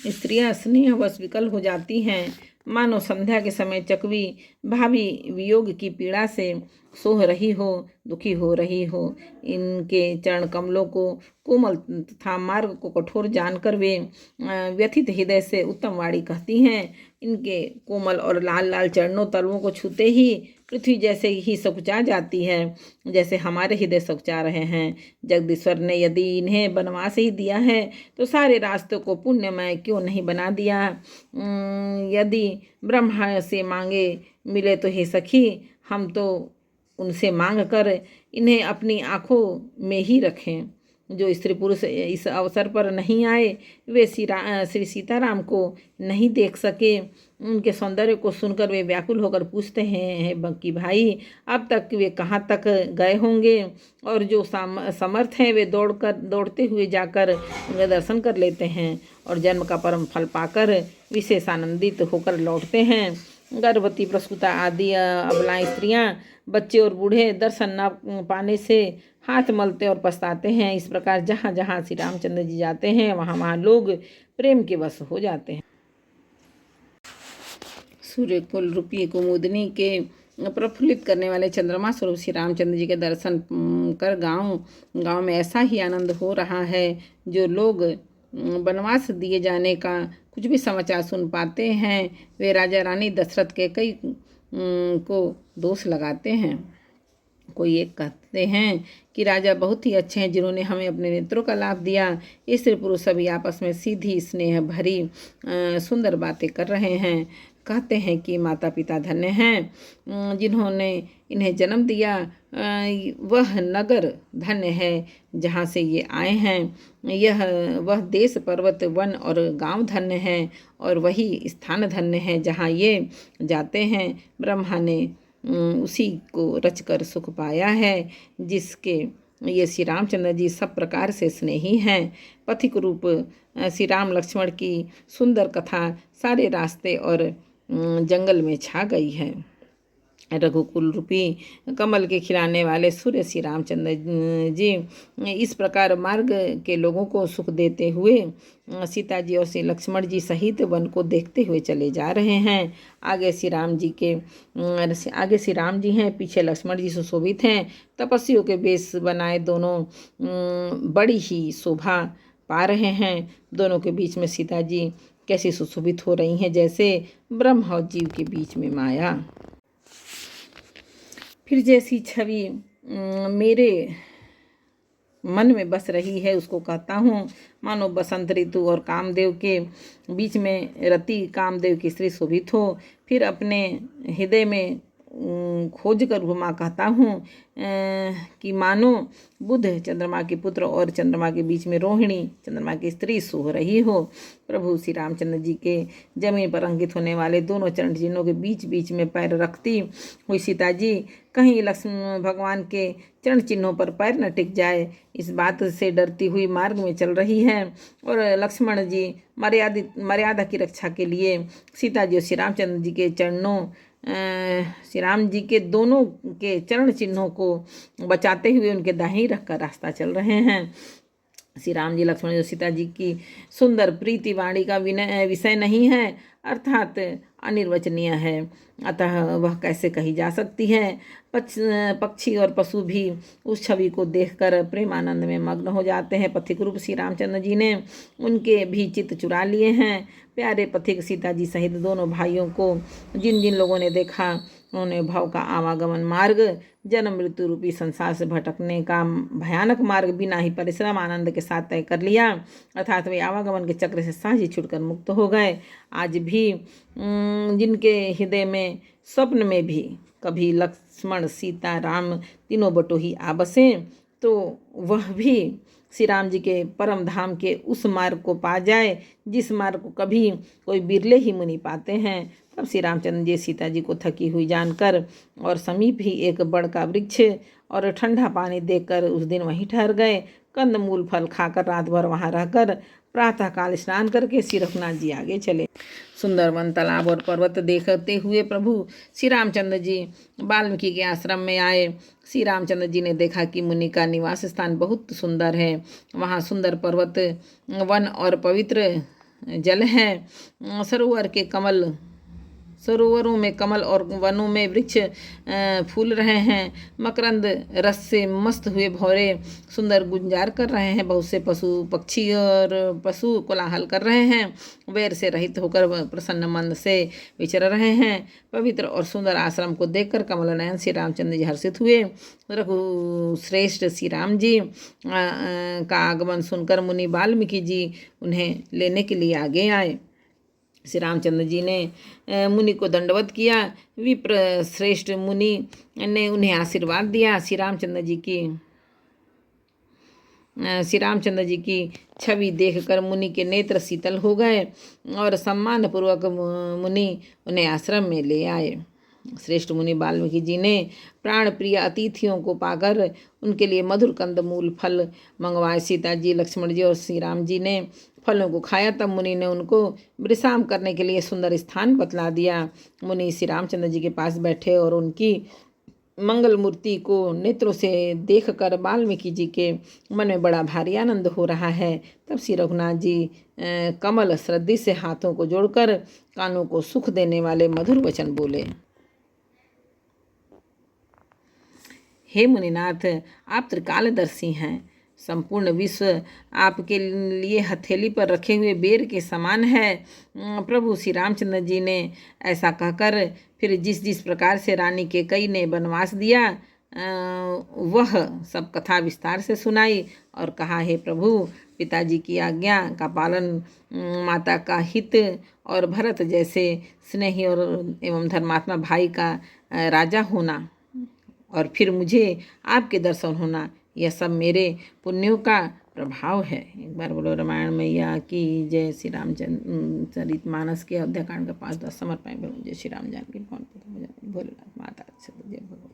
स्त्रियां स्नेहवश विकल हो जाती हैं, मानो संध्या के समय चकवी भावी वियोग की पीड़ा से सोह रही हो, दुखी हो रही हो। इनके चरण कमलों को कोमल तथा मार्ग को कठोर जानकर वे व्यथित हृदय से उत्तम वाणी कहती हैं। इनके कोमल और लाल लाल चरणों तलवों को छूते ही पृथ्वी जैसे ही सकुचा जाती है, जैसे हमारे हृदय सकुचा रहे हैं। जगदीश्वर ने यदि इन्हें बनवास ही दिया है तो सारे रास्तों को पुण्यमय क्यों नहीं बना दिया। यदि ब्रह्मा से मांगे मिले तो हे सखी, हम तो उनसे मांग कर इन्हें अपनी आंखों में ही रखें। जो स्त्री पुरुष इस अवसर पर नहीं आए वे श्री सीताराम को नहीं देख सके। उनके सौंदर्य को सुनकर वे व्याकुल होकर पूछते हैं बंकी भाई, अब तक वे कहाँ तक गए होंगे। और जो समर्थ हैं वे दौड़ते हुए जाकर उनका दर्शन कर लेते हैं और जन्म का परम फल पाकर विशेष आनंदित होकर लौटते हैं। गर्भवती, प्रसूता आदि अबलाएं स्त्रियां, बच्चे और बूढ़े दर्शन न पाने से हाथ मलते और पछताते हैं। इस प्रकार जहाँ जहाँ श्री रामचंद्र जी जाते हैं वहाँ वहाँ लोग प्रेम के वश हो जाते हैं। सूर्य कुल रूपी कुमुदनी के प्रफुल्लित करने वाले चंद्रमा स्वरूप श्री रामचंद्र जी के दर्शन कर गांव में ऐसा ही आनंद हो रहा है। जो लोग वनवास दिए जाने का कुछ भी समाचार सुन पाते हैं वे राजा रानी दशरथ के कई को दोष लगाते हैं। कोई एक कहते हैं कि राजा बहुत ही अच्छे हैं जिन्होंने हमें अपने नेत्रों का लाभ दिया। ये स्त्री पुरुष सभी आपस में सीधी स्नेह भरी सुंदर बातें कर रहे हैं। कहते हैं कि माता पिता धन्य हैं जिन्होंने इन्हें जन्म दिया। वह नगर धन्य है जहाँ से ये आए हैं। वह देश, पर्वत, वन और गांव धन्य हैं और वही स्थान धन्य है जहाँ ये जाते हैं। ब्रह्मा ने उसी को रचकर सुख पाया है जिसके ये श्री रामचंद्र जी सब प्रकार से स्नेही हैं। पथिक रूप श्री राम लक्ष्मण की सुंदर कथा सारे रास्ते और जंगल में छा गई है। रघुकुल रूपी कमल के खिलाने वाले सूर्य श्री रामचंद्र जी इस प्रकार मार्ग के लोगों को सुख देते हुए सीता जी और श्री लक्ष्मण जी सहित वन को देखते हुए चले जा रहे हैं। आगे श्री राम जी हैं, पीछे लक्ष्मण जी सुशोभित हैं। तपस्वियों के वेश बनाए दोनों बड़ी ही शोभा पा रहे हैं। दोनों के बीच में सीता जी कैसी सुशोभित हो रही हैं जैसे ब्रह्म और जीव के बीच में माया। फिर जैसी छवि मेरे मन में बस रही है उसको कहता हूँ। मानो बसंत ऋतु और कामदेव के बीच में रति कामदेव की स्त्री शोभित हो। फिर अपने हृदय में खोज कर उपमा कहता हूँ कि मानो बुध चंद्रमा के पुत्र और चंद्रमा के बीच में रोहिणी चंद्रमा की स्त्री सो रही हो। प्रभु श्री रामचंद्र जी के जमीन पर अंकित होने वाले दोनों चरण चिन्हों के बीच बीच में पैर रखती हुई सीता जी कहीं लक्ष्मण भगवान के चरण चिन्हों पर पैर न टिक जाए इस बात से डरती हुई मार्ग में चल रही है। और लक्ष्मण जी मर्यादा की रक्षा के लिए सीता जी और श्री रामचंद्र जी के श्री राम जी के दोनों के चरण चिन्हों को बचाते हुए उनके दाहिनी रखकर रास्ता चल रहे हैं। श्री राम जी लक्ष्मण जी सीता जी की सुंदर प्रीति वाणी का विषय नहीं है, अर्थात अनिर्वचनीय है, अतः वह कैसे कही जा सकती है। पक्षी और पशु भी उस छवि को देखकर प्रेमानंद में मग्न हो जाते हैं। पथिक रूप श्री रामचंद्र जी ने उनके भी चित्त चुरा लिए हैं। प्यारे पथिक सीता जी सहित दोनों भाइयों को जिन जिन लोगों ने देखा उन्होंने भव का आवागमन मार्ग, जन्म मृत्यु रूपी संसार से भटकने का भयानक मार्ग बिना ही परिश्रम आनंद के साथ तय कर लिया, अर्थात वे आवागमन के चक्र से सहज ही छुटकर मुक्त हो गए। आज भी जिनके हृदय में स्वप्न में भी कभी लक्ष्मण सीता राम तीनों बटोही आ बसे तो वह भी श्री राम जी के परम धाम के उस मार्ग को पा जाए जिस मार्ग को कभी कोई बिरले ही मुनि पाते हैं। तब श्री रामचंद्र जी सीता जी को थकी हुई जानकर और समीप ही एक बड़ का वृक्ष और ठंडा पानी देखकर उस दिन वहीं ठहर गए। कंद मूल फल खाकर रात भर वहाँ रहकर प्रातःकाल स्नान करके श्री रघुनाथ जी आगे चले। सुंदर वन, तालाब और पर्वत देखते हुए प्रभु श्री रामचंद्र जी वाल्मीकि के आश्रम में आए। श्री रामचंद्र जी ने देखा कि मुनि का निवास स्थान बहुत सुंदर है। वहाँ सुंदर पर्वत, वन और पवित्र जल है, सरोवरों में कमल और वनों में वृक्ष फूल रहे हैं। मकरंद रस से मस्त हुए भौरे सुंदर गुंजार कर रहे हैं। बहुत से पशु कोलाहल कर रहे हैं। वैर से रहित होकर प्रसन्न मन से विचर रहे हैं। पवित्र और सुंदर आश्रम को देखकर कमल नयन श्री रामचंद्र जी हर्षित हुए। रघु श्रेष्ठ श्री राम जी का आगमन सुनकर मुनि वाल्मीकि जी उन्हें लेने के लिए आगे आए। श्री रामचंद्र जी ने मुनि को दंडवत किया। विप्र श्रेष्ठ मुनि ने उन्हें आशीर्वाद दिया। श्री रामचंद्र जी की छवि देखकर मुनि के नेत्र शीतल हो गए और सम्मानपूर्वक मुनि उन्हें आश्रम में ले आए। श्रेष्ठ मुनि वाल्मीकि जी ने प्राण प्रिय अतिथियों को पाकर उनके लिए मधुर कंद मूल फल मंगवाए। सीता जी, लक्ष्मण जी और श्री राम जी ने फलों को खाया। तब मुनि ने उनको विश्राम करने के लिए सुंदर स्थान बतला दिया। मुनि श्री रामचंद्र जी के पास बैठे और उनकी मंगल मूर्ति को नेत्रों से देखकर वाल्मीकि जी के मन में बड़ा भारी आनंद हो रहा है। तब श्री रघुनाथ जी कमल श्रद्धि से हाथों को जोड़कर कानों को सुख देने वाले मधुर वचन बोले। हे मुनिनाथ, आप त्रिकालदर्शी हैं। संपूर्ण विश्व आपके लिए हथेली पर रखे हुए बेर के समान है। प्रभु श्री रामचंद्र जी ने ऐसा कहकर फिर जिस जिस प्रकार से रानी के कई ने वनवास दिया वह सब कथा विस्तार से सुनाई और कहा, हे प्रभु, पिताजी की आज्ञा का पालन, माता का हित और भरत जैसे स्नेही और एवं धर्मात्मा भाई का राजा होना और फिर मुझे आपके दर्शन होना, यह सब मेरे पुण्यों का प्रभाव है। एक बार बोलो रामायण मैया की जय। श्री रामचरित मानस के अयोध्याकांड का 5-10 समर्पण जय श्री राम जानकी भोलेनाथ माता जय भगवान।